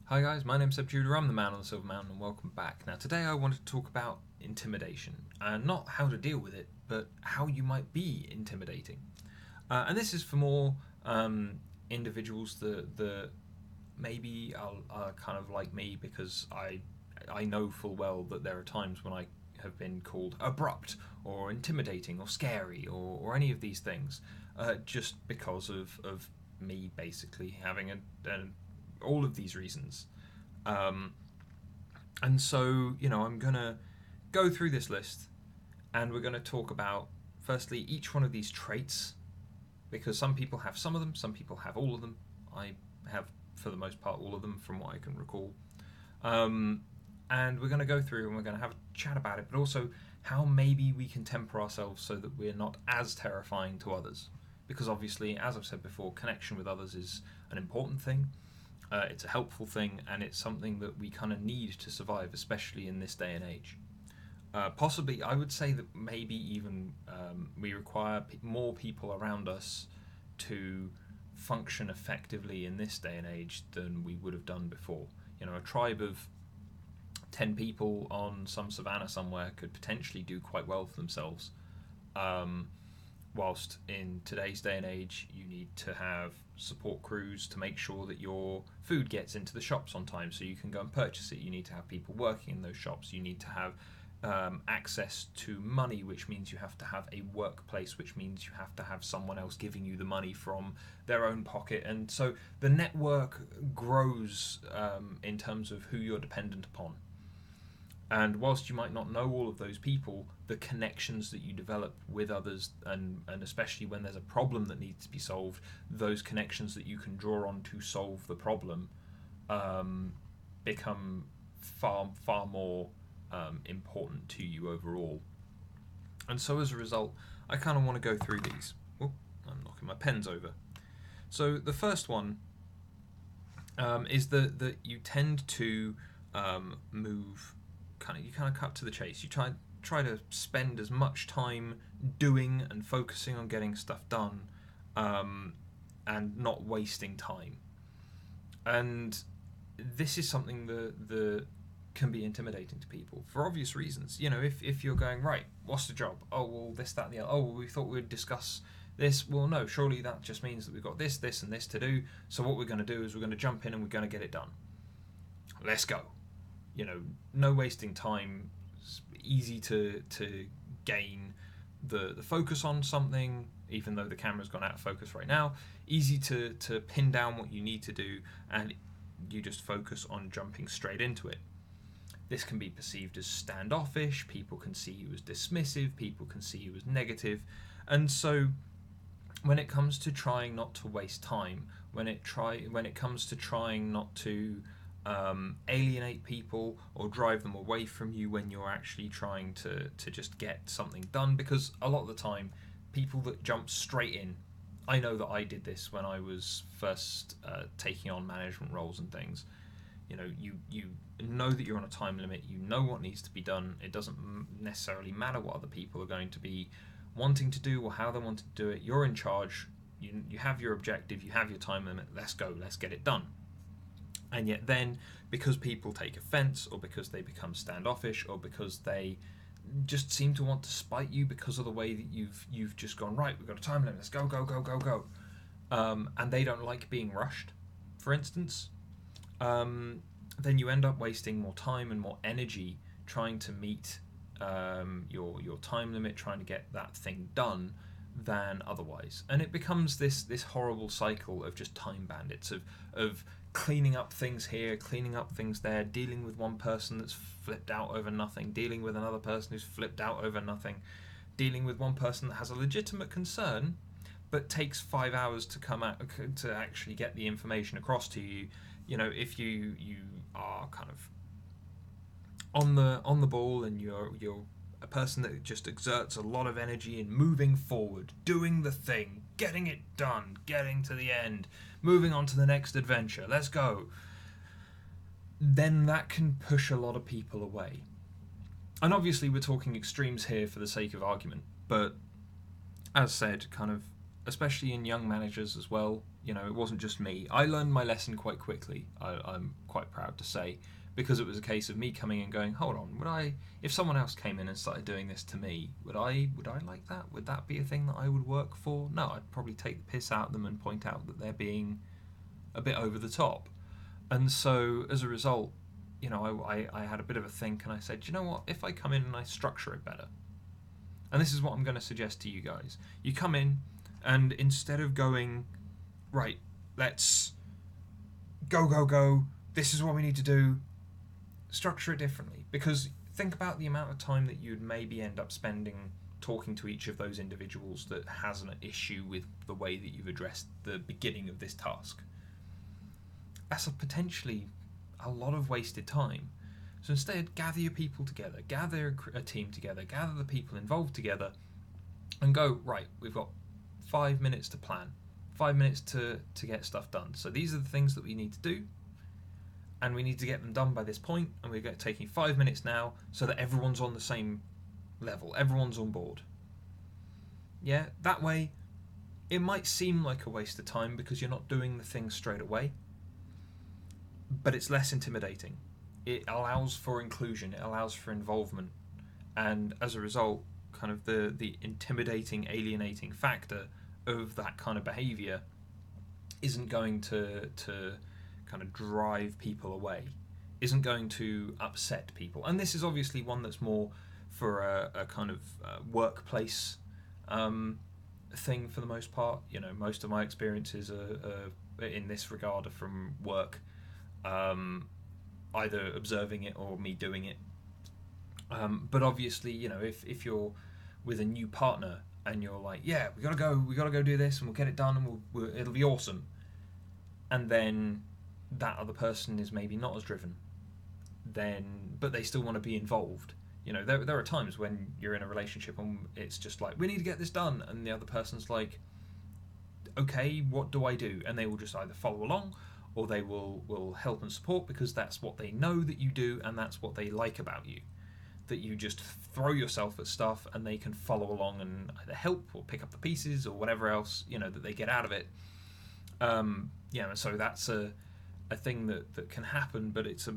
Hi guys, my name's Youre, I'm the man on the Silver Mountain, and welcome back. Now today I wanted to talk about intimidation, and not how to deal with it, but how you might be intimidating. And this is for more individuals that maybe are kind of like me, because I know full well that there are times when I have been called abrupt or intimidating or scary or any of these things, just because of me basically having all of these reasons. Um, and so, I'm going to go through this list, and we're going to talk about, firstly, each one of these traits, because some people have some of them, some people have all of them. I have, for the most part, all of them from what I can recall. Um, and we're going to go through and we're going to have a chat about it, but also how maybe we can temper ourselves so that we're not as terrifying to others. Because obviously, as I've said before, connection with others is an important thing. It's a helpful thing, and it's something that we kind of need to survive, especially in this day and age. Possibly, I would say that maybe even we require more people around us to function effectively in this day and age than we would have done before. A tribe of 10 people on some savannah somewhere could potentially do quite well for themselves. Um, Whilst in today's day and age, you need to have support crews to make sure that your food gets into the shops on time so you can go and purchase it. You need to have people working in those shops. You need to have access to money, which means you have to have a workplace, which means you have to have someone else giving you the money from their own pocket. And so the network grows in terms of who you're dependent upon. And whilst you might not know all of those people, the connections that you develop with others, and especially when there's a problem that needs to be solved, those connections that you can draw on to solve the problem um, become far more important to you overall. And so as a result, I kind of want to go through these. Oh, I'm knocking my pens over. So the first one is that you tend to move you kind of cut to the chase. You try to spend as much time doing and focusing on getting stuff done, and not wasting time. And this is something that can be intimidating to people for obvious reasons. If you're going, right, what's the job? Oh, well, this, that, and the other. Oh, well, we thought we'd discuss this. Well, no, surely that just means that we've got this, and this to do. So what we're going to do is we're going to jump in and we're going to get it done. Let's go. No wasting time. It's easy to gain the focus on something, even though the camera's gone out of focus right now. Easy to pin down what you need to do, and you just focus on jumping straight into it. This can be perceived as standoffish. People can see you as dismissive. People can see you as negative. And so when it comes to trying not to waste time, when it comes to trying not to alienate people or drive them away from you when you're actually trying to just get something done, because a lot of the time people that jump straight in, I know that I did this when I was first taking on management roles and things. You know that you're on a time limit, you know what needs to be done. It doesn't necessarily matter what other people are going to be wanting to do or how they want to do it. You're in charge. You have your objective, you have your time limit. Let's go, let's get it done. And yet then, because people take offence, or because they become standoffish, or because they just seem to want to spite you because of the way that you've just gone, right, we've got a time limit, let's go, go, go, go, go. And they don't like being rushed, for instance, then you end up wasting more time and more energy trying to meet your time limit, trying to get that thing done, than otherwise. And it becomes this horrible cycle of just time bandits, of cleaning up things here, cleaning up things there, dealing with one person that's flipped out over nothing, dealing with another person who's flipped out over nothing, dealing with one person that has a legitimate concern but takes 5 hours to come out to actually get the information across to you. If you are kind of on the ball, and you're a person that just exerts a lot of energy in moving forward, doing the thing, getting it done, getting to the end, moving on to the next adventure, let's go, then that can push a lot of people away. And obviously we're talking extremes here for the sake of argument, but as said, kind of, especially in young managers as well, It wasn't just me. I learned my lesson quite quickly. I'm quite proud to say, because it was a case of me coming and going, hold on, if someone else came in and started doing this to me, would I like that? Would that be a thing that I would work for? No, I'd probably take the piss out of them and point out that they're being a bit over the top. And so as a result, I had a bit of a think, and I said, you know what? If I come in and I structure it better, and this is what I'm going to suggest to you guys. You come in, and instead of going, right, let's go, go, go, this is what we need to do, structure it differently. Because think about the amount of time that you'd maybe end up spending talking to each of those individuals that has an issue with the way that you've addressed the beginning of this task. That's potentially a lot of wasted time. So instead, gather your people together, gather a team together, gather the people involved together, and go, right, we've got 5 minutes to plan, 5 minutes to get stuff done. So these are the things that we need to do, and we need to get them done by this point, and we're taking 5 minutes now so that everyone's on the same level, everyone's on board. Yeah, that way, it might seem like a waste of time because you're not doing the thing straight away, but it's less intimidating. It allows for inclusion, it allows for involvement, and as a result, kind of the intimidating, alienating factor of that kind of behaviour isn't going to kind of drive people away, isn't going to upset people. And this is obviously one that's more for a kind of workplace thing for the most part. Most of my experiences are in this regard are from work. Either observing it or me doing it. But obviously, if you're with a new partner and you're like, yeah, we gotta go do this, and we'll get it done, and it'll be awesome. And then that other person is maybe not as driven, but they still want to be involved. There are times when you're in a relationship and it's just like, we need to get this done, and the other person's like, okay, what do I do? And they will just either follow along, or they will help and support because that's what they know that you do, and that's what they like about you. That you just throw yourself at stuff and they can follow along and either help or pick up the pieces or whatever else that they get out of it. So that's a thing that can happen, but it's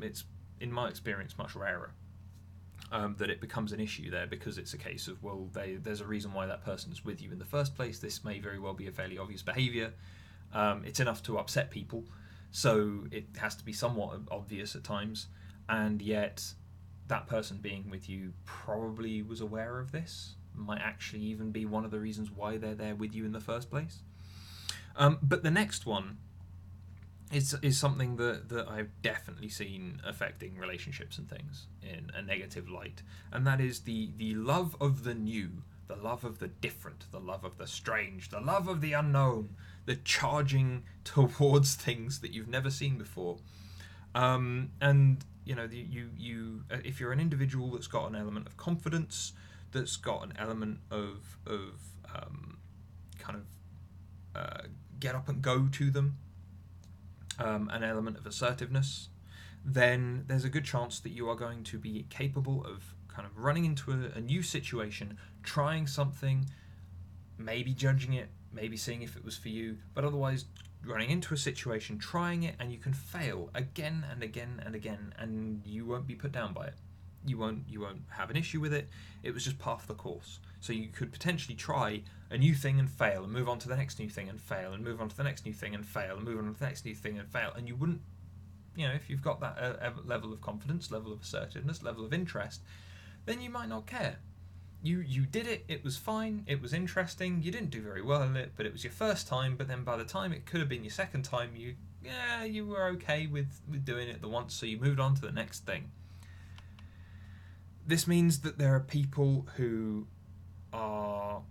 in my experience much rarer. That it becomes an issue there because it's a case of, well, there's a reason why that person's with you in the first place. This may very well be a fairly obvious behaviour. It's enough to upset people, so it has to be somewhat obvious at times, and yet that person being with you probably was aware of this, might actually even be one of the reasons why they're there with you in the first place. But the next one is something that I've definitely seen affecting relationships and things in a negative light, and that is the love of the new, the love of the different, the love of the strange, the love of the unknown, the charging towards things that you've never seen before. And if you're an individual that's got an element of confidence, that's got an element of get up and go to them, an element of assertiveness, then there's a good chance that you are going to be capable of kind of running into a new situation, trying something, maybe judging it, maybe seeing if it was for you, but otherwise running into a situation, trying it, and you can fail again and again and again, and you won't be put down by it. You won't have an issue with it. It was just part of the course. So you could potentially try a new thing and fail, and move on to the next new thing and fail, and move on to the next new thing and fail, and move on to the next new thing and fail. And you wouldn't, if you've got that level of confidence, level of assertiveness, level of interest, then you might not care. You did it, it was fine, it was interesting, you didn't do very well at it, but it was your first time, but then by the time it could have been your second time, you were okay with doing it the once, so you moved on to the next thing. This means that there are people who are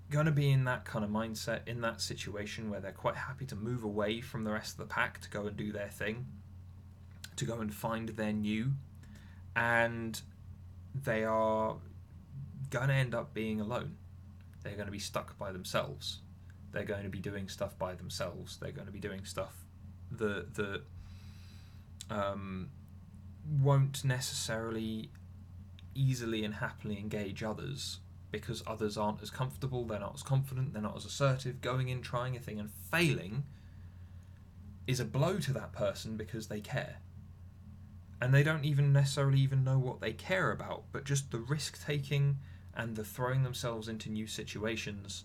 going to be in that kind of mindset, in that situation where they're quite happy to move away from the rest of the pack to go and do their thing, to go and find their new, and they are going to end up being alone. They're going to be stuck by themselves. They're going to be doing stuff by themselves. They're going to be doing stuff that won't necessarily easily and happily engage others because others aren't as comfortable, they're not as confident, they're not as assertive. Going in, trying a thing and failing is a blow to that person because they care. And they don't even necessarily even know what they care about, but just the risk taking and the throwing themselves into new situations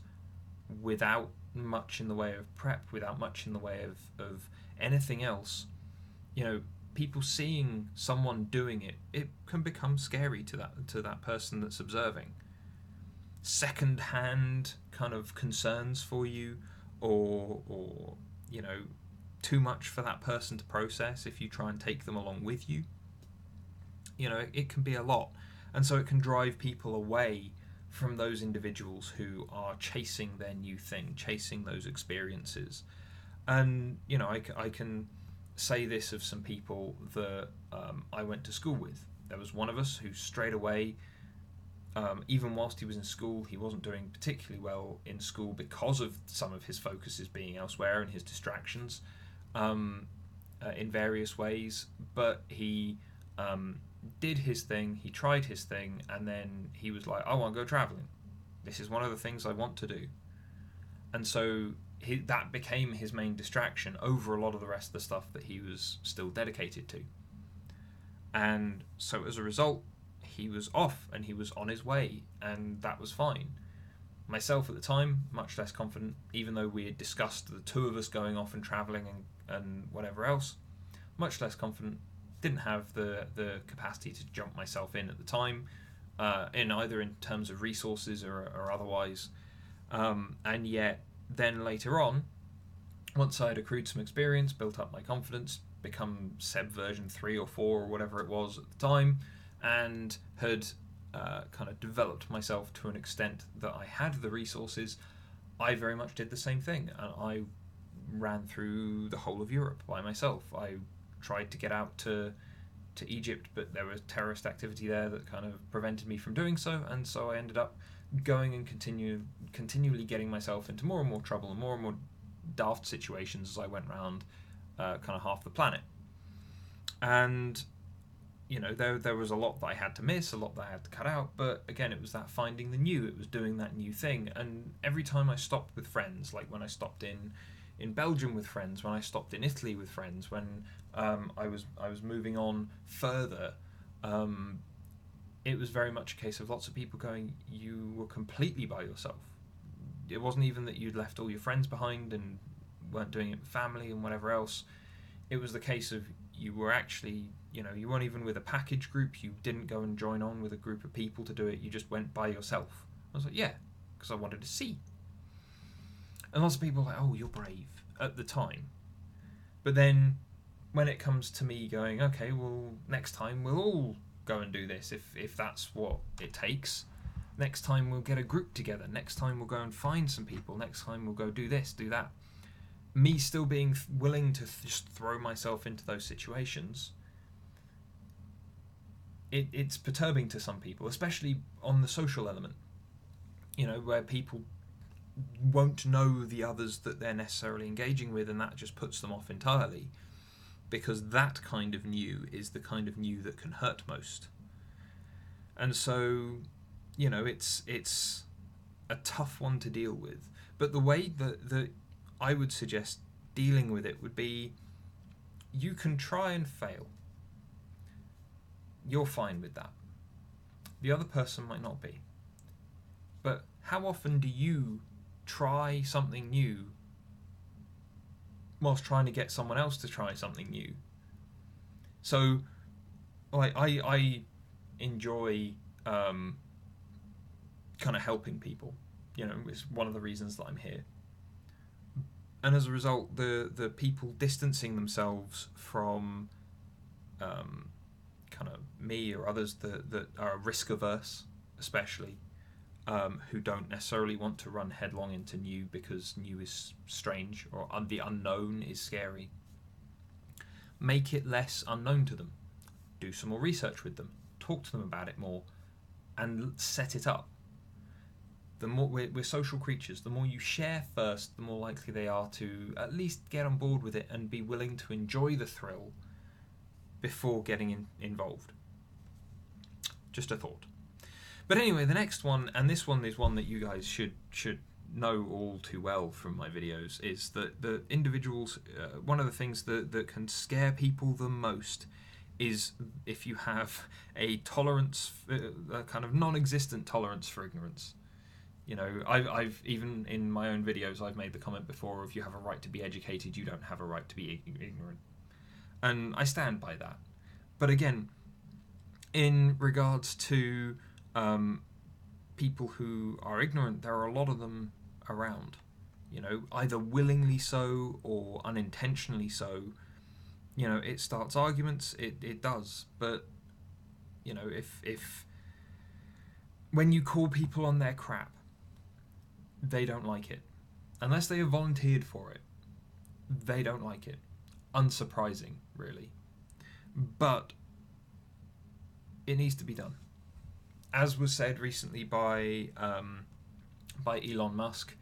without much in the way of prep, without much in the way of anything else. People seeing someone doing it, it can become scary to that person that's observing. Second hand kind of concerns for you, or too much for that person to process if you try and take them along with you. It can be a lot, and so it can drive people away from those individuals who are chasing their new thing, chasing those experiences. And I can say this of some people that I went to school with. There was one of us who straight away, even whilst he was in school, he wasn't doing particularly well in school because of some of his focuses being elsewhere and his distractions in various ways. But he did his thing, he tried his thing, and then he was like, I want to go travelling. This is one of the things I want to do. And so that became his main distraction over a lot of the rest of the stuff that he was still dedicated to. And so as a result, he was off and he was on his way, and that was fine. Myself at the time, much less confident, even though we had discussed the two of us going off and travelling and whatever else, much less confident, didn't have the capacity to jump myself in at the time, in either in terms of resources or otherwise. And yet, then later on, once I had accrued some experience, built up my confidence, become Seb version 3 or 4 or whatever it was at the time, and had kind of developed myself to an extent that I had the resources, I very much did the same thing. And I ran through the whole of Europe by myself. I tried to get out to Egypt, but there was terrorist activity there that kind of prevented me from doing so, and so I ended up going and continually getting myself into more and more trouble and more daft situations as I went around kind of half the planet. And there was a lot that I had to miss, a lot that I had to cut out, but again, it was that finding the new, it was doing that new thing. And every time I stopped with friends, like when I stopped in Belgium with friends, when I stopped in Italy with friends, when I was moving on further, it was very much a case of lots of people going, you were completely by yourself. It wasn't even that you'd left all your friends behind and weren't doing it with family and whatever else. It was the case of you were actually, you weren't even with a package group, you didn't go and join on with a group of people to do it, you just went by yourself. I was like, yeah, because I wanted to see. And lots of people were like, oh, you're brave at the time. But then when it comes to me going, okay, well, next time we'll all go and do this if that's what it takes. Next time we'll get a group together. Next time we'll go and find some people. Next time we'll go do this, do that. Me still being willing to just throw myself into those situations, it's perturbing to some people, especially on the social element. Where people won't know the others that they're necessarily engaging with, and that just puts them off entirely, because that kind of new is the kind of new that can hurt most. And so, it's a tough one to deal with. But the way that I would suggest dealing with it would be, you can try and fail. You're fine with that. The other person might not be. But how often do you try something new whilst trying to get someone else to try something new? So, I enjoy kind of helping people. It's one of the reasons that I'm here. And as a result, the people distancing themselves from kind of me or others that are risk averse, especially, who don't necessarily want to run headlong into new because new is strange or the unknown is scary. Make it less unknown to them. Do some more research with them. Talk to them about it more and set it up. The more we're social creatures, the more you share first, the more likely they are to at least get on board with it and be willing to enjoy the thrill before getting involved. Just a thought. But anyway, the next one, and this one is one that you guys should know all too well from my videos, is that the individuals. One of the things that can scare people the most is if you have a tolerance, a kind of non-existent tolerance for ignorance. You know, I've even in my own videos I've made the comment before: if you have a right to be educated, you don't have a right to be ignorant, and I stand by that. But again, in regards to people who are ignorant, there are a lot of them around. You know, either willingly so or unintentionally so. You know, it starts arguments. It does, but you know, if when you call people on their crap, they don't like it. Unless they have volunteered for it, they don't like it. Unsurprising, really. But it needs to be done. As was said recently by Elon Musk,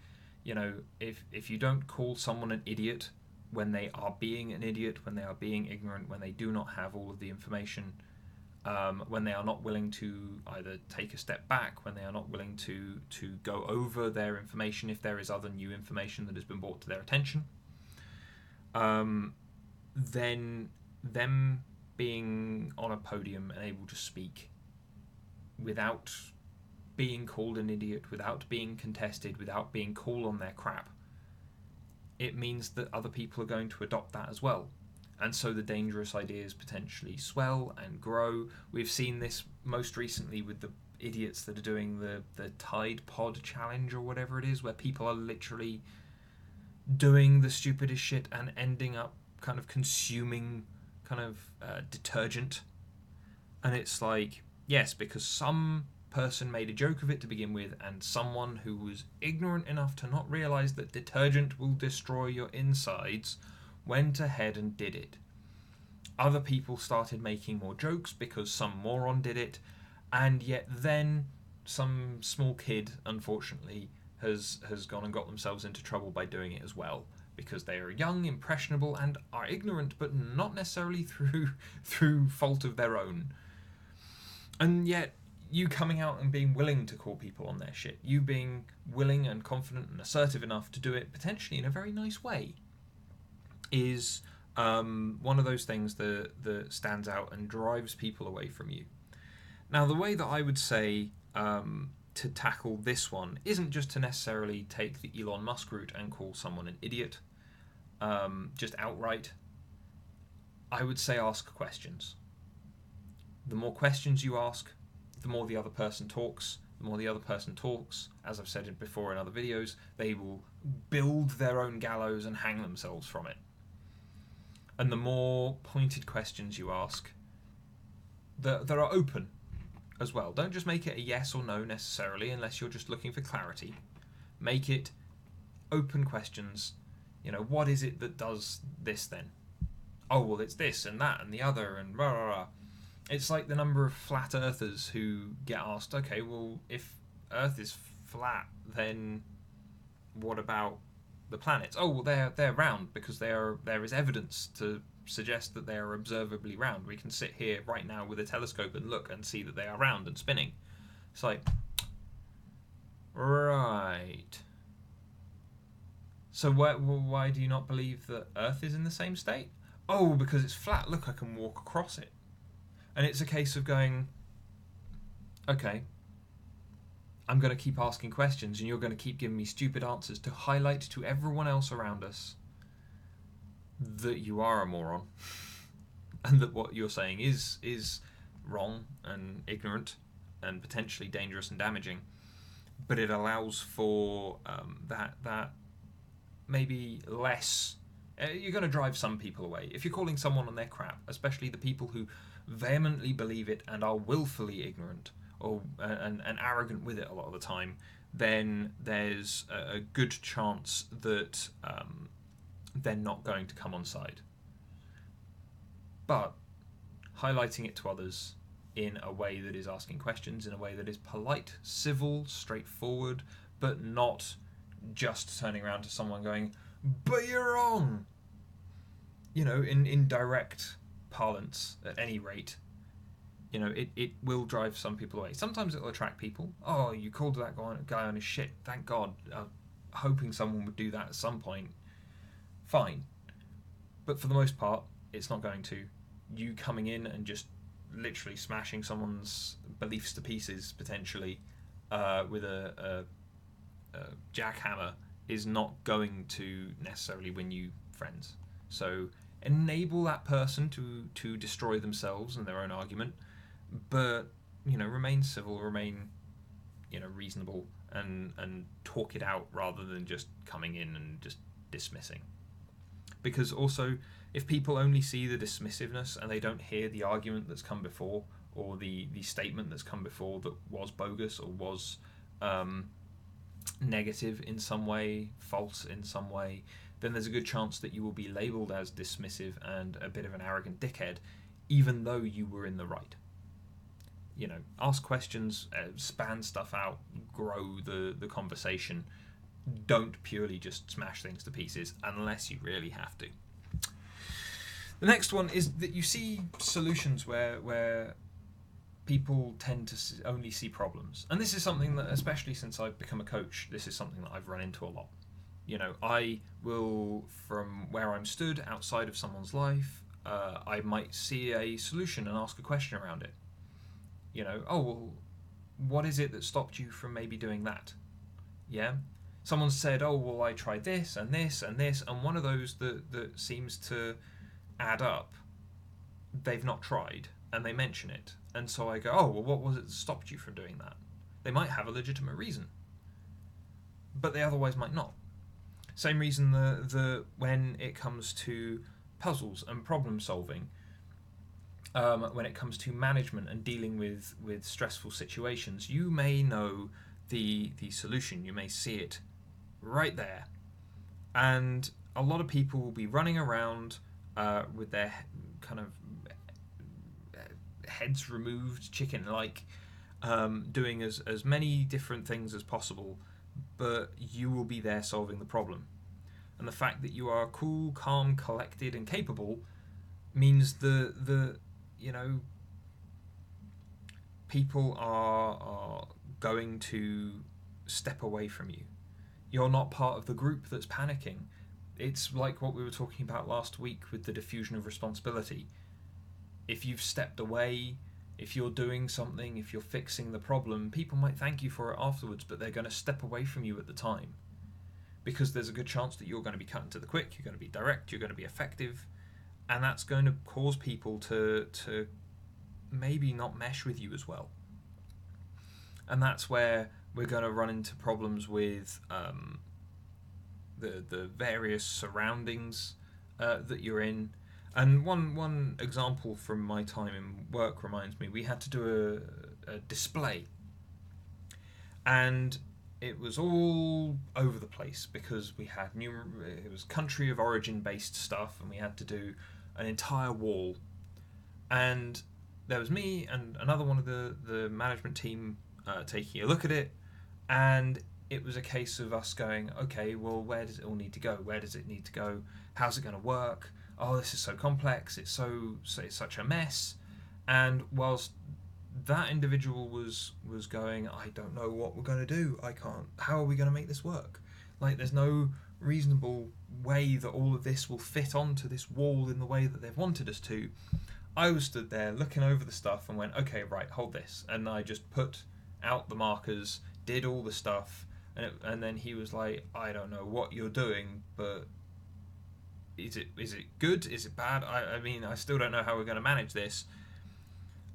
you know, if you don't call someone an idiot when they are being an idiot, when they are being ignorant, when they do not have all of the information, when they are not willing to either take a step back, when they are not willing to go over their information if there is other new information that has been brought to their attention, then them being on a podium and able to speak without being called an idiot, without being contested, without being called on their crap, it means that other people are going to adopt that as well. And so the dangerous ideas potentially swell and grow. We've seen this most recently with the idiots that are doing the Tide Pod challenge or whatever it is, where people are literally doing the stupidest shit and ending up kind of consuming kind of detergent. And it's like, yes, because some person made a joke of it to begin with, and someone who was ignorant enough to not realise that detergent will destroy your insides went ahead and did it. Other people started making more jokes because some moron did it, and yet then some small kid, unfortunately, has gone and got themselves into trouble by doing it as well, because they are young, impressionable, and are ignorant, but not necessarily through fault of their own. And yet, you coming out and being willing to call people on their shit, you being willing and confident and assertive enough to do it potentially in a very nice way, is one of those things that stands out and drives people away from you. Now, the way that I would say to tackle this one isn't just to necessarily take the Elon Musk route and call someone an idiot, just outright. I would say ask questions. The more questions you ask, the more the other person talks. The more the other person talks, as I've said before in other videos, they will build their own gallows and hang themselves from it. And the more pointed questions you ask, that are open as well. Don't just make it a yes or no necessarily, unless you're just looking for clarity. Make it open questions. You know, what is it that does this then? Oh, well, it's this and that and the other and rah, rah, rah. It's like the number of flat earthers who get asked, okay, well, if Earth is flat, then what about the planets? Oh, well, they're round because there is evidence to suggest that they are observably round. We can sit here right now with a telescope and look and see that they are round and spinning. It's like, right. So why do you not believe that Earth is in the same state? Oh, because it's flat. Look, I can walk across it. And it's a case of going, okay, I'm going to keep asking questions and you're going to keep giving me stupid answers to highlight to everyone else around us that you are a moron and that what you're saying is wrong and ignorant and potentially dangerous and damaging. But it allows for that maybe less... you're going to drive some people away. If you're calling someone on their crap, especially the people who vehemently believe it and are willfully ignorant or and arrogant with it a lot of the time, then there's a good chance that they're not going to come on side. But highlighting it to others in a way that is asking questions, in a way that is polite, civil, straightforward, but not just turning around to someone going, but you're wrong. You know, in direct parlance, at any rate, it will drive some people away. Sometimes it'll attract people. Oh, you called that guy on his shit. Thank God. Hoping someone would do that at some point. Fine. But for the most part, it's not going to. You coming in and just literally smashing someone's beliefs to pieces, potentially, with a jackhammer, is not going to necessarily win you friends. So enable that person to destroy themselves and their own argument, but remain civil, remain reasonable, and talk it out rather than just coming in and just dismissing. Because also, if people only see the dismissiveness and they don't hear the argument that's come before, or the statement that's come before that was bogus or was negative in some way, false in some way, then there's a good chance that you will be labelled as dismissive and a bit of an arrogant dickhead, even though you were in the right. Ask questions, span stuff out, grow the conversation. Don't purely just smash things to pieces unless you really have to. The next one is that you see solutions where people tend to only see problems. And this is something that, especially since I've become a coach, this is something that I've run into a lot. I will, from where I'm stood outside of someone's life, I might see a solution and ask a question around it. Oh, well, what is it that stopped you from maybe doing that? Yeah? Someone said, oh, well, I tried this and this and this, and one of those that seems to add up, they've not tried, and they mention it. And so I go, oh, well, what was it that stopped you from doing that? They might have a legitimate reason, but they otherwise might not. Same reason when it comes to puzzles and problem solving, when it comes to management and dealing with stressful situations, you may know the solution, you may see it right there, and a lot of people will be running around with their kind of heads removed, chicken-like, doing as many different things as possible, but you will be there solving the problem. And the fact that you are cool, calm, collected, and capable means the people are going to step away from you. You're not part of the group that's panicking. It's like what we were talking about last week with the diffusion of responsibility. If you've stepped away, if you're doing something, if you're fixing the problem, people might thank you for it afterwards, but they're going to step away from you at the time. Because there's a good chance that you're going to be cutting to the quick, you're going to be direct, you're going to be effective, and that's going to cause people to maybe not mesh with you as well. And that's where we're going to run into problems with the various surroundings that you're in. And one example from my time in work reminds me, we had to do a display, and it was all over the place because we had it was country of origin based stuff, and we had to do an entire wall. And there was me and another one of the management team taking a look at it, and it was a case of us going, okay, well, where does it all need to go? Where does it need to go? How's it going to work? Oh, this is so complex. It's such a mess. And whilst that individual was going, I don't know what we're going to do. I can't. How are we going to make this work? Like, there's no reasonable way that all of this will fit onto this wall in the way that they've wanted us to. I was stood there looking over the stuff and went, okay, right, hold this. And I just put out the markers, did all the stuff, and then he was like, I don't know what you're doing, but is it good? Is it bad? I mean, I still don't know how we're going to manage this.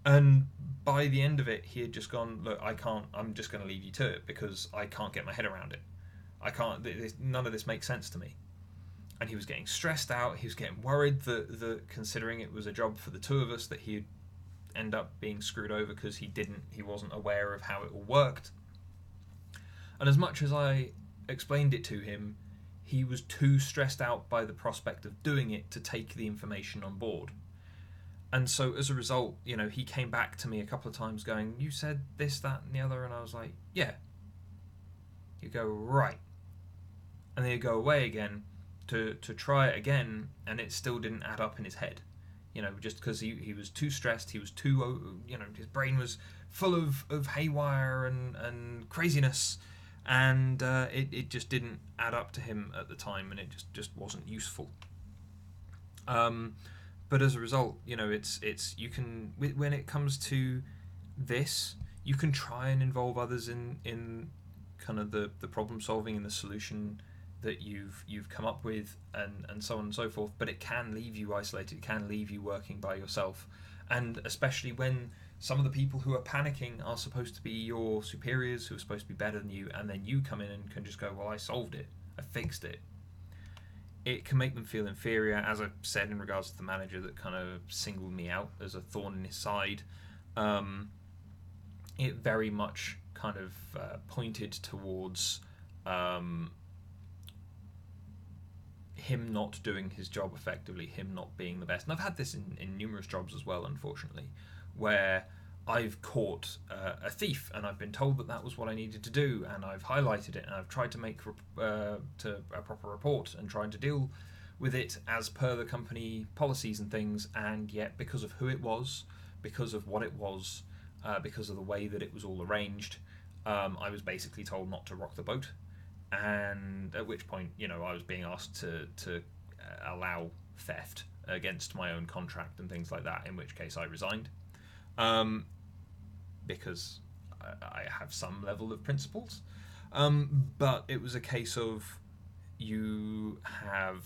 And by the end of it, he had just gone, look, I can't, I'm just going to leave you to it because I can't get my head around it. I can't, none of this makes sense to me. And he was getting stressed out. He was getting worried that considering it was a job for the two of us, that he'd end up being screwed over because he wasn't aware of how it all worked. And as much as I explained it to him, he was too stressed out by the prospect of doing it to take the information on board. And so as a result, he came back to me a couple of times going, you said this, that, and the other. And I was like, yeah. You go, right. And then you go away again to try it again, and it still didn't add up in his head. just because he was too stressed, he was too, his brain was full of haywire and craziness, and it just didn't add up to him at the time, and it just wasn't useful. But as a result, it's you can, when it comes to this, you can try and involve others in kind of the problem solving and the solution that you've come up with, and so on and so forth. But it can leave you isolated. It can leave you working by yourself, and especially when some of the people who are panicking are supposed to be your superiors, who are supposed to be better than you, and then you come in and can just go, well, I solved it, I fixed it. It can make them feel inferior, as I said in regards to the manager that kind of singled me out as a thorn in his side. It very much kind of pointed towards him not doing his job effectively, him not being the best. And I've had this in numerous jobs as well, unfortunately, where I've caught a thief and I've been told that was what I needed to do, and I've highlighted it and I've tried to make to a proper report and trying to deal with it as per the company policies and things, and yet because of who it was, because of what it was, because of the way that it was all arranged, I was basically told not to rock the boat, and at which point I was being asked to allow theft against my own contract and things like that, in which case I resigned. Because I have some level of principles, but it was a case of you have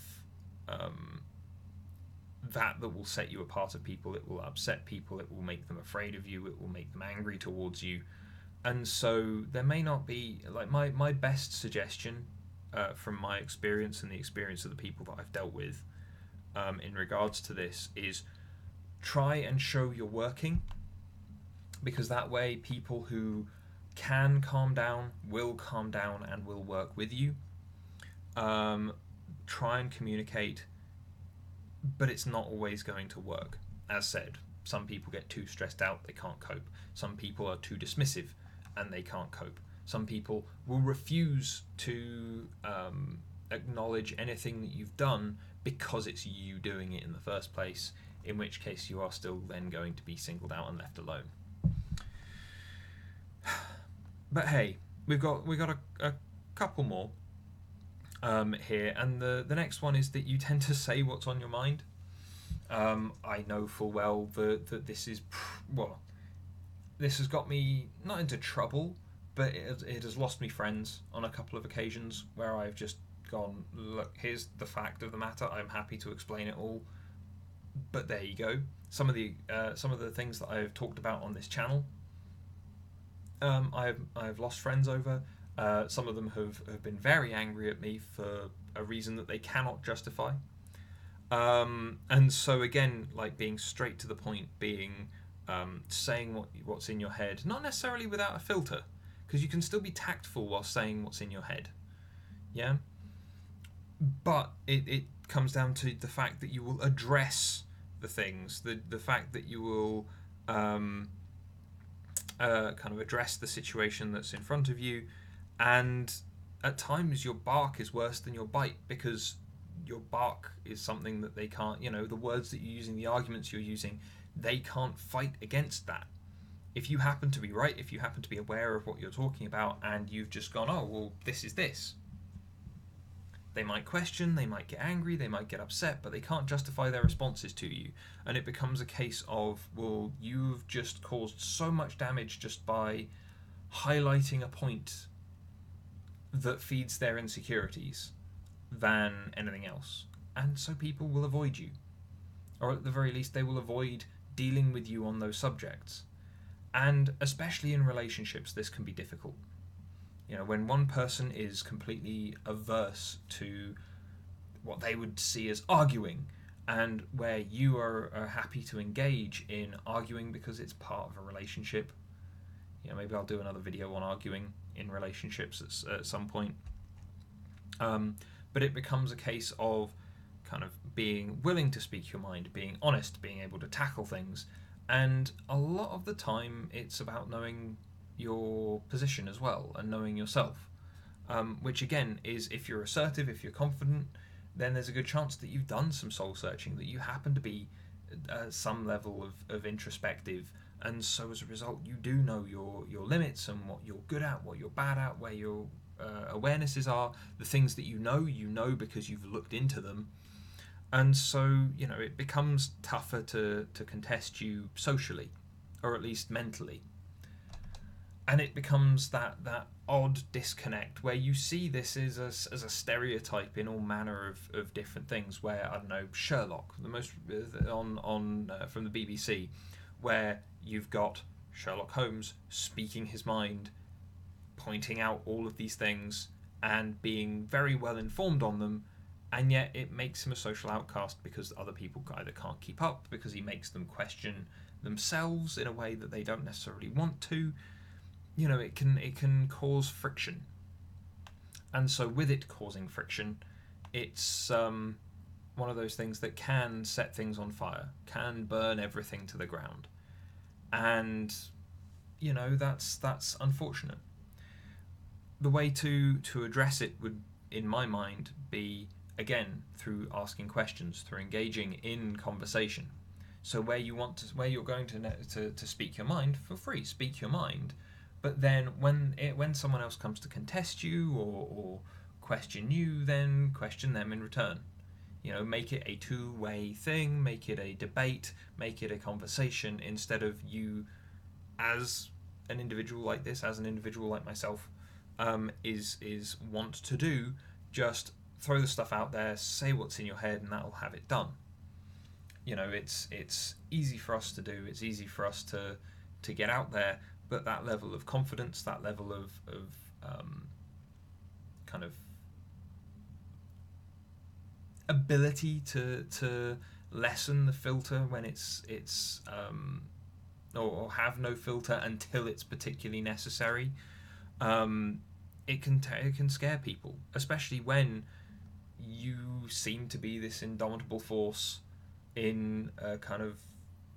that will set you apart of people. It will upset people. It will make them afraid of you. It will make them angry towards you. And so there may not be, like, my best suggestion from my experience and the experience of the people that I've dealt with in regards to this is try and show you're working, because that way people who can calm down will calm down and will work with you. Try and communicate, but it's not always going to work. As said, some people get too stressed out, they can't cope. Some people are too dismissive and they can't cope. Some people will refuse to acknowledge anything that you've done because it's you doing it in the first place, in which case you are still then going to be singled out and left alone. But hey, we've got a couple more here, and the next one is that you tend to say what's on your mind. I know full well that this is, well, this has got me not into trouble, but it has lost me friends on a couple of occasions where I've just gone, look, here's the fact of the matter, I'm happy to explain it all, but there you go. Some of the things that I've talked about on this channel, I've lost friends over. Some of them have been very angry at me for a reason that they cannot justify. And so again, like, being straight to the point, being saying what's in your head, not necessarily without a filter, because you can still be tactful while saying what's in your head. Yeah? But it comes down to the fact that you will address the things, the fact that you will kind of address the situation that's in front of you, and at times your bark is worse than your bite, because your bark is something that they can't, the words that you're using, the arguments you're using, they can't fight against that. If you happen to be right, if you happen to be aware of what you're talking about, and you've just gone, oh, well, this is this, they might question, they might get angry, they might get upset, but they can't justify their responses to you. And it becomes a case of, well, you've just caused so much damage just by highlighting a point that feeds their insecurities than anything else. And so people will avoid you. Or at the very least, they will avoid dealing with you on those subjects. And especially in relationships, this can be difficult. When one person is completely averse to what they would see as arguing, and where you are happy to engage in arguing because it's part of a relationship. Maybe I'll do another video on arguing in relationships at some point. But it becomes a case of kind of being willing to speak your mind, being honest, being able to tackle things. And a lot of the time it's about knowing your position as well, and knowing yourself, which again is, if you're assertive, if you're confident, then there's a good chance that you've done some soul searching, that you happen to be some level of introspective, and so as a result, you do know your limits and what you're good at, what you're bad at, where your awarenesses are, the things that you know because you've looked into them, and so it becomes tougher to contest you socially, or at least mentally, and it becomes that odd disconnect where you see this as a stereotype in all manner of different things. Where, I don't know, Sherlock, the most on from the BBC, where you've got Sherlock Holmes speaking his mind, pointing out all of these things and being very well informed on them, and yet it makes him a social outcast because other people either can't keep up, because he makes them question themselves in a way that they don't necessarily want to. It can cause friction, and so with it causing friction, it's one of those things that can set things on fire, can burn everything to the ground, and that's unfortunate. The way to address it would, in my mind, be again through asking questions, through engaging in conversation. So where you're going to speak your mind, feel free, speak your mind. But then when someone else comes to contest you or question you, then question them in return. Make it a two-way thing, make it a debate, make it a conversation, instead of you as an individual like this, as an individual like myself, is want to do, just throw the stuff out there, say what's in your head, and that'll have it done. It's easy for us to do, it's easy for us to get out there, but that level of confidence, that level of kind of ability to lessen the filter when it's or have no filter until it's particularly necessary, it can scare people, especially when you seem to be this indomitable force in a kind of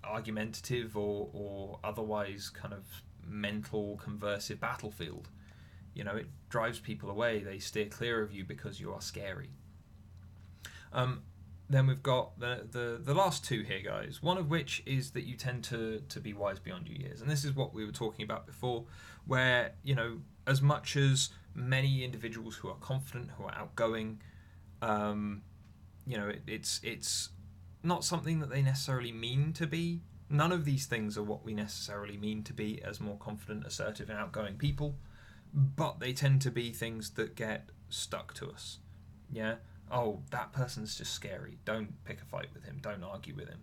argumentative or otherwise kind of mental conversive battlefield. It drives people away. They steer clear of you because you are scary. Then we've got the last two here, guys. One of which is that you tend to be wise beyond your years. And this is what we were talking about before, where, as much as many individuals who are confident, who are outgoing, it's not something that they necessarily mean to be. None of these things are what we necessarily mean to be as more confident, assertive, and outgoing people, but they tend to be things that get stuck to us. Yeah? Oh, that person's just scary. Don't pick a fight with him. Don't argue with him.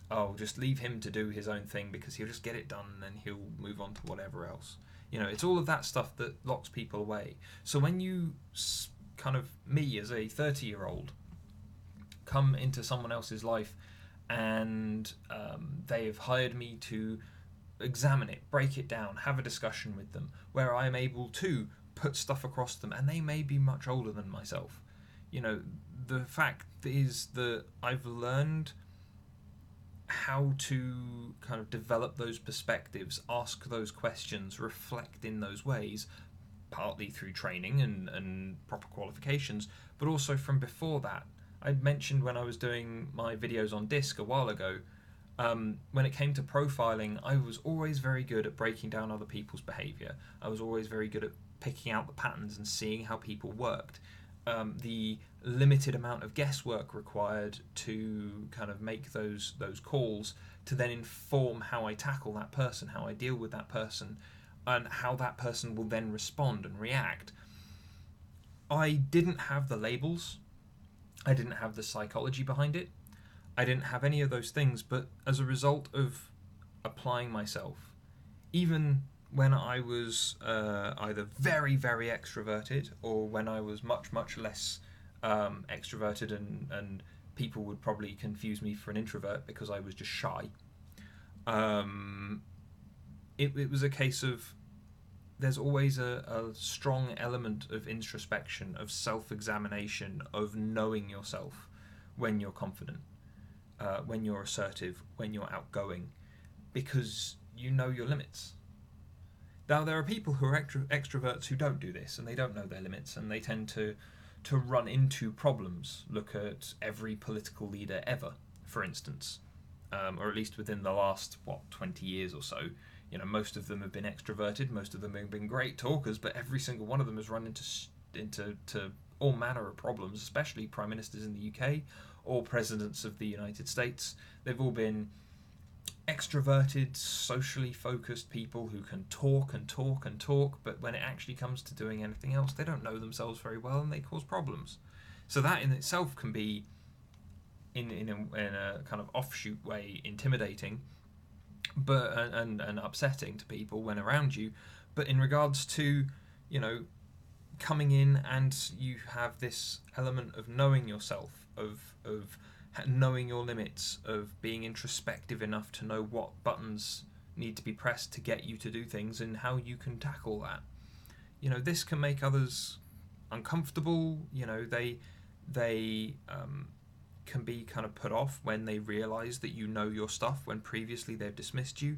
Oh, just leave him to do his own thing because he'll just get it done and then he'll move on to whatever else. It's all of that stuff that locks people away. So when you me as a 30-year-old, come into someone else's life and they've hired me to examine it, break it down, have a discussion with them, where I am able to put stuff across them, and they may be much older than myself. The fact is that I've learned how to kind of develop those perspectives, ask those questions, reflect in those ways, partly through training and proper qualifications, but also from before that. I mentioned when I was doing my videos on DISC a while ago, when it came to profiling, I was always very good at breaking down other people's behaviour. I was always very good at picking out the patterns and seeing how people worked. The limited amount of guesswork required to kind of make those calls to then inform how I tackle that person, how I deal with that person, and how that person will then respond and react. I didn't have the labels. I didn't have the psychology behind it. I didn't have any of those things, but as a result of applying myself, even when I was either very, very extroverted or when I was much, much less extroverted and people would probably confuse me for an introvert because I was just shy, it was a case of there's always a strong element of introspection, of self-examination, of knowing yourself when you're confident, when you're assertive, when you're outgoing, because you know your limits. Now, there are people who are extroverts who don't do this, and they don't know their limits, and they tend to run into problems. Look at every political leader ever, for instance. or at least within the last 20 years or so. Most of them have been extroverted, most of them have been great talkers, but every single one of them has run into all manner of problems, especially prime ministers in the UK or presidents of the United States. They've all been extroverted, socially focused people who can talk and talk and talk, but when it actually comes to doing anything else, they don't know themselves very well and they cause problems. So that in itself can be, in a kind of offshoot way, intimidating, but and upsetting to people when around you. But in regards to, coming in and you have this element of knowing yourself, of knowing your limits, of being introspective enough to know what buttons need to be pressed to get you to do things and how you can tackle that. This can make others uncomfortable. They can be kind of put off when they realise that you know your stuff when previously they've dismissed you,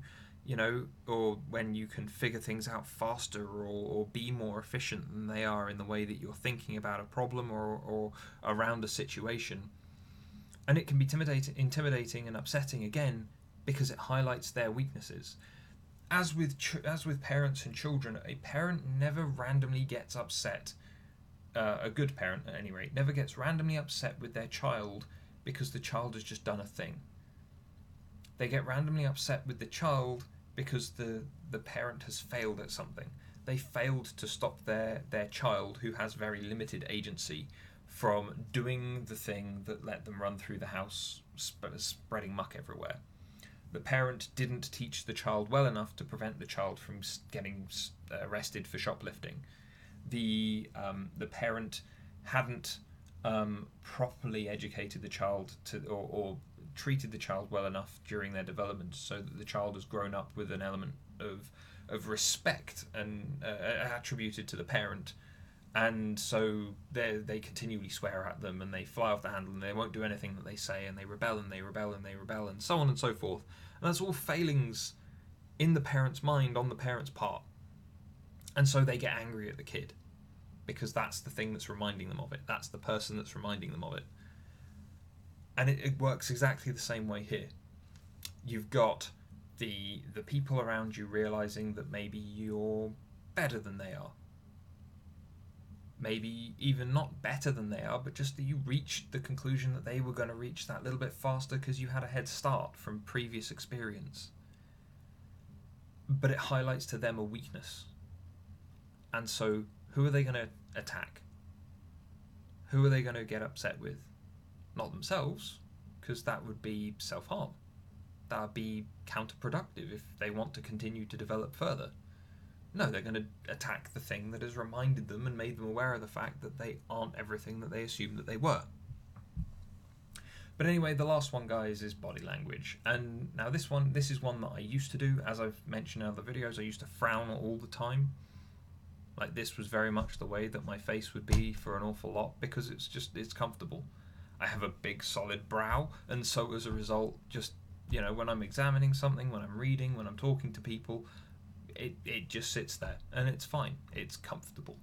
or when you can figure things out faster or be more efficient than they are in the way that you're thinking about a problem or around a situation. And it can be intimidating and upsetting again because it highlights their weaknesses. As with parents and children, a parent never randomly gets upset. A good parent, at any rate, never gets randomly upset with their child because the child has just done a thing. They get randomly upset with the child because the parent has failed at something. They failed to stop their child, who has very limited agency, from doing the thing that let them run through the house, spreading muck everywhere. The parent didn't teach the child well enough to prevent the child from getting arrested for shoplifting. The parent hadn't properly educated the child or treated the child well enough during their development, so that the child has grown up with an element of respect and attributed to the parent, and so they continually swear at them and they fly off the handle and they won't do anything that they say, and they rebel and they rebel and they rebel, and so on and so forth. And that's all failings in the parent's mind on the parent's part, and so they get angry at the kid because that's the thing that's reminding them of it. That's the person that's reminding them of it. And it works exactly the same way here. You've got the people around you realizing that maybe you're better than they are. Maybe even not better than they are, but just that you reached the conclusion that they were going to reach that little bit faster because you had a head start from previous experience. But it highlights to them a weakness. And so who are they going to attack? Who are they going to get upset with? Not themselves, because that would be self-harm. That would be counterproductive if they want to continue to develop further. No, they're going to attack the thing that has reminded them and made them aware of the fact that they aren't everything that they assumed that they were. But anyway, the last one, guys, is body language. And now this is one that I used to do. As I've mentioned in other videos, I used to frown all the time. Like, this was very much the way that my face would be for an awful lot, because it's comfortable. I have a big solid brow, and so as a result, just, when I'm examining something, when I'm reading, when I'm talking to people, it just sits there, and it's fine. It's comfortable.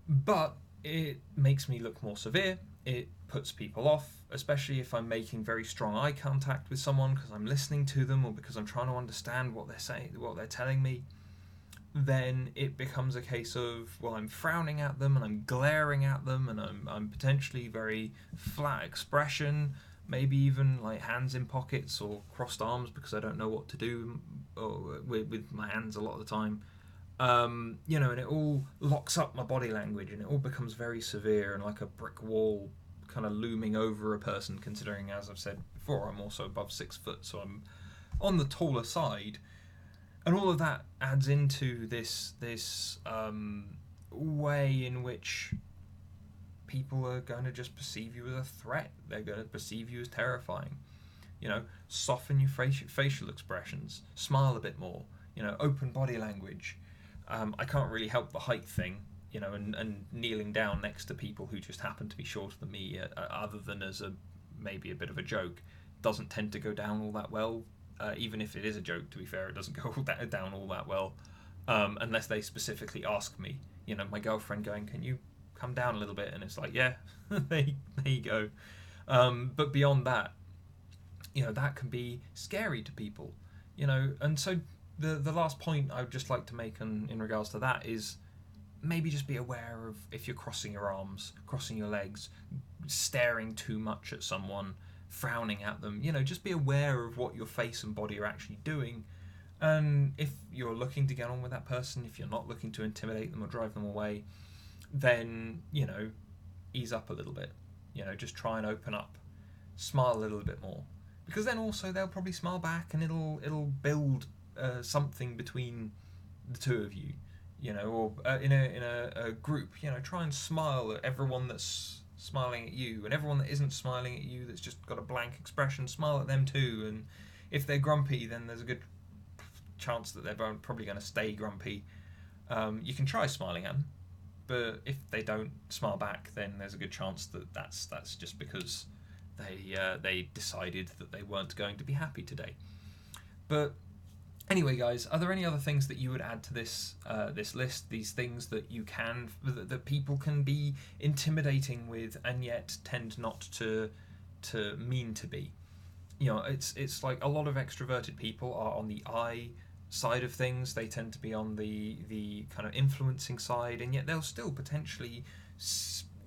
But it makes me look more severe. It puts people off, especially if I'm making very strong eye contact with someone because I'm listening to them or because I'm trying to understand what they're saying, what they're telling me. Then it becomes a case of, well, I'm frowning at them and I'm glaring at them and I'm potentially very flat expression, maybe even like hands in pockets or crossed arms because I don't know what to do with my hands a lot of the time. And it all locks up my body language and it all becomes very severe and like a brick wall kind of looming over a person, considering, as I've said before, I'm also above 6 foot, so I'm on the taller side. And all of that adds into this way in which people are going to just perceive you as a threat. They're going to perceive you as terrifying. Soften your facial expressions, smile a bit more, open body language. I can't really help the height thing, and kneeling down next to people who just happen to be shorter than me, other than as maybe a bit of a joke, doesn't tend to go down all that well. Even if it is a joke, to be fair, it doesn't go down all that well, unless they specifically ask me. My girlfriend going, "Can you come down a little bit?" And it's like, yeah, there you go. But beyond that, that can be scary to people. And so the last point I would just like to make in regards to that is maybe just be aware of if you're crossing your arms, crossing your legs, staring too much at someone, frowning at them. Just be aware of what your face and body are actually doing. And if you're looking to get on with that person, if you're not looking to intimidate them or drive them away, then ease up a little bit. Just try and open up, smile a little bit more, because then also they'll probably smile back, and it'll build something between the two of you. Or in a group, try and smile at everyone that's smiling at you, and everyone that isn't smiling at you, that's just got a blank expression, smile at them too. And if they're grumpy, then there's a good chance that they're probably going to stay grumpy. You can try smiling at them, but if they don't smile back, then there's a good chance that that's just because they decided that they weren't going to be happy today. But anyway, guys, are there any other things that you would add to this list? These things that that people can be intimidating with, and yet tend not to mean to be. It's like a lot of extroverted people are on the I side of things. They tend to be on the kind of influencing side, and yet they'll still potentially,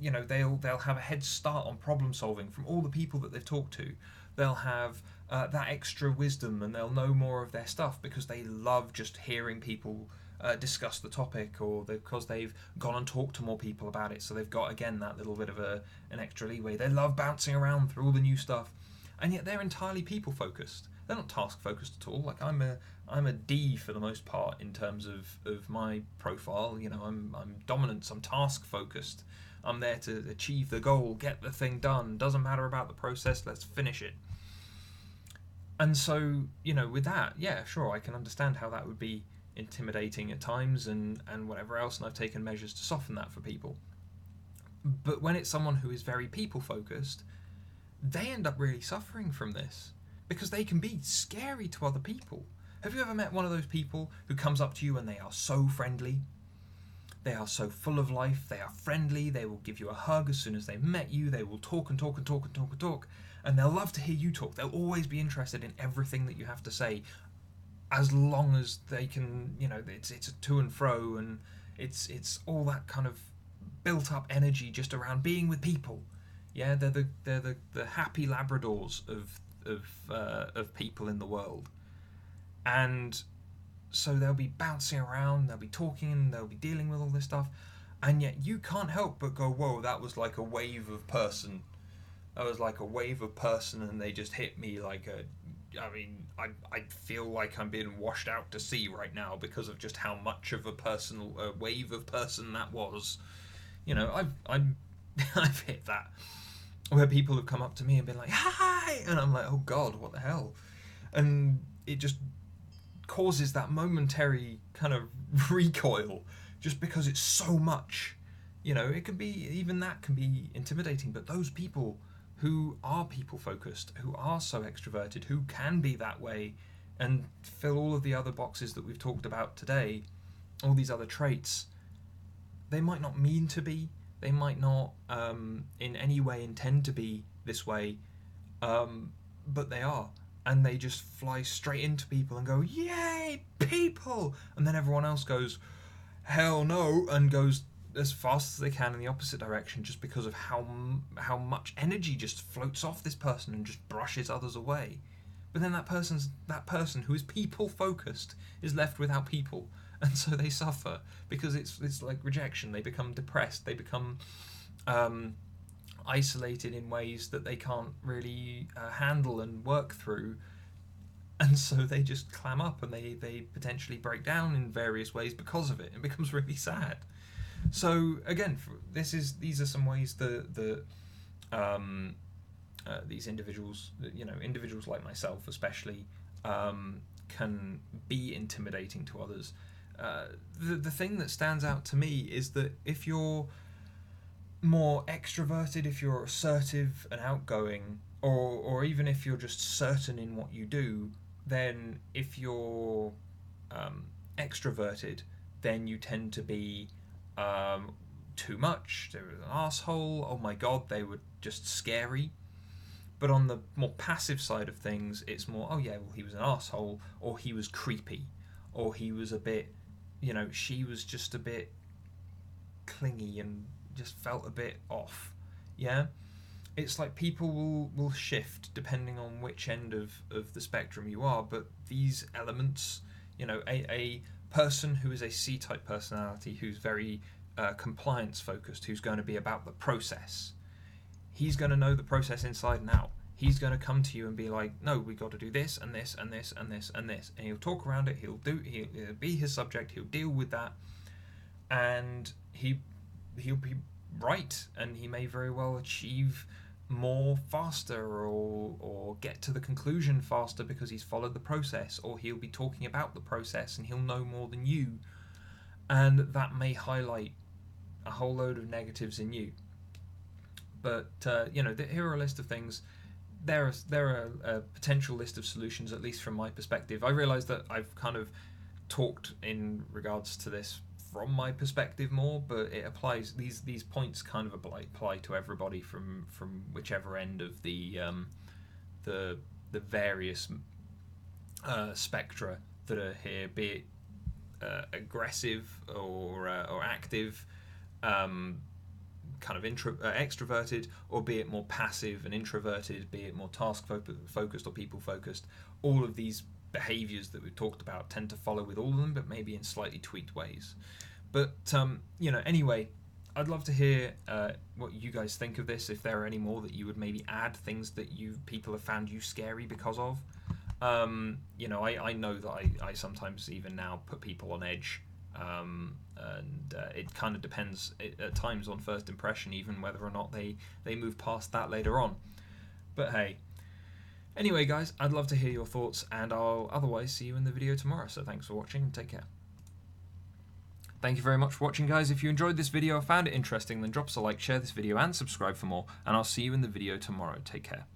they'll have a head start on problem solving from all the people that they've talked to. They'll have that extra wisdom, and they'll know more of their stuff because they love just hearing people discuss the topic, or because they've gone and talked to more people about it, so they've got, again, that little bit of an extra leeway. They love bouncing around through all the new stuff, and yet they're entirely people focused. They're not task focused at all. Like I'm a D for the most part in terms of my profile. I'm dominance. I'm task focused. I'm there to achieve the goal, get the thing done. Doesn't matter about the process. Let's finish it. And so, with that, yeah, sure, I can understand how that would be intimidating at times and whatever else, and I've taken measures to soften that for people. But when it's someone who is very people focused, they end up really suffering from this, because they can be scary to other people. Have you ever met one of those people who comes up to you and they are so friendly? They are so full of life, they are friendly, they will give you a hug as soon as they've met you, they will talk and talk and talk and talk and talk, and they'll love to hear you talk. They'll always be interested in everything that you have to say, as long as they can, it's a to and fro, and it's all that kind of built up energy just around being with people. Yeah, they're the happy Labradors of people in the world. And so they'll be bouncing around, they'll be talking, they'll be dealing with all this stuff, and yet you can't help but go, whoa, that was like a wave of person. That was like a wave of person, and they just hit me like I feel like I'm being washed out to sea right now because of just how much of a wave of person that was. I've hit that, where people have come up to me and been like, hi, and I'm like, oh God, what the hell? And it just causes that momentary kind of recoil, just because it's so much. It can be, even that can be intimidating, but those people who are people focused, who are so extroverted, who can be that way and fill all of the other boxes that we've talked about today, all these other traits, they might not mean to be, they might not in any way intend to be this way, but they are. And they just fly straight into people and go, yay, people! And then everyone else goes, hell no, and goes as fast as they can in the opposite direction, just because of how much energy just floats off this person and just brushes others away. But then that person who is people focused is left without people, and so they suffer because it's like rejection. They become depressed. They become isolated in ways that they can't really handle and work through, and so they just clam up, and they potentially break down in various ways because of it. It becomes really sad. So again, these are some ways that these individuals, individuals like myself especially, can be intimidating to others. The thing that stands out to me is that if you're more extroverted, if you're assertive and outgoing, or even if you're just certain in what you do, then if you're extroverted, then you tend to be too much. They're an asshole. Oh my God, they were just scary. But on the more passive side of things, it's more, oh yeah, well, he was an asshole, or he was creepy, or he was a bit, she was just a bit clingy and just felt a bit off. Yeah? It's like people will shift depending on which end of the spectrum you are, but these elements, a person who is a C-type personality, who's very compliance focused, who's going to be about the process, he's going to know the process inside and out. He's going to come to you and be like, no, we got to do this and this and this and this and this, and he'll talk around it. He'll be his subject. He'll deal with that, and he'll be right, and he may very well achieve more faster, or get to the conclusion faster because he's followed the process, or he'll be talking about the process and he'll know more than you, and that may highlight a whole load of negatives in you. But here are a list of things. There are a potential list of solutions, at least from my perspective. I realise that I've kind of talked in regards to this from my perspective more, but it applies. These points kind of apply to everybody from whichever end of the various spectra that are here, be it aggressive or active, kind of extroverted, or be it more passive and introverted, be it more task focused or people focused. All of these behaviors that we've talked about tend to follow with all of them, but maybe in slightly tweaked ways. But anyway, I'd love to hear what you guys think of this. If there are any more that you would maybe add, things that people have found you scary because of. I know that I sometimes even now put people on edge, and it kind of depends at times on first impression, even whether or not they move past that later on. But hey. Anyway, guys, I'd love to hear your thoughts, and I'll otherwise see you in the video tomorrow. So thanks for watching, and take care. Thank you very much for watching, guys. If you enjoyed this video or found it interesting, then drop us a like, share this video, and subscribe for more, and I'll see you in the video tomorrow. Take care.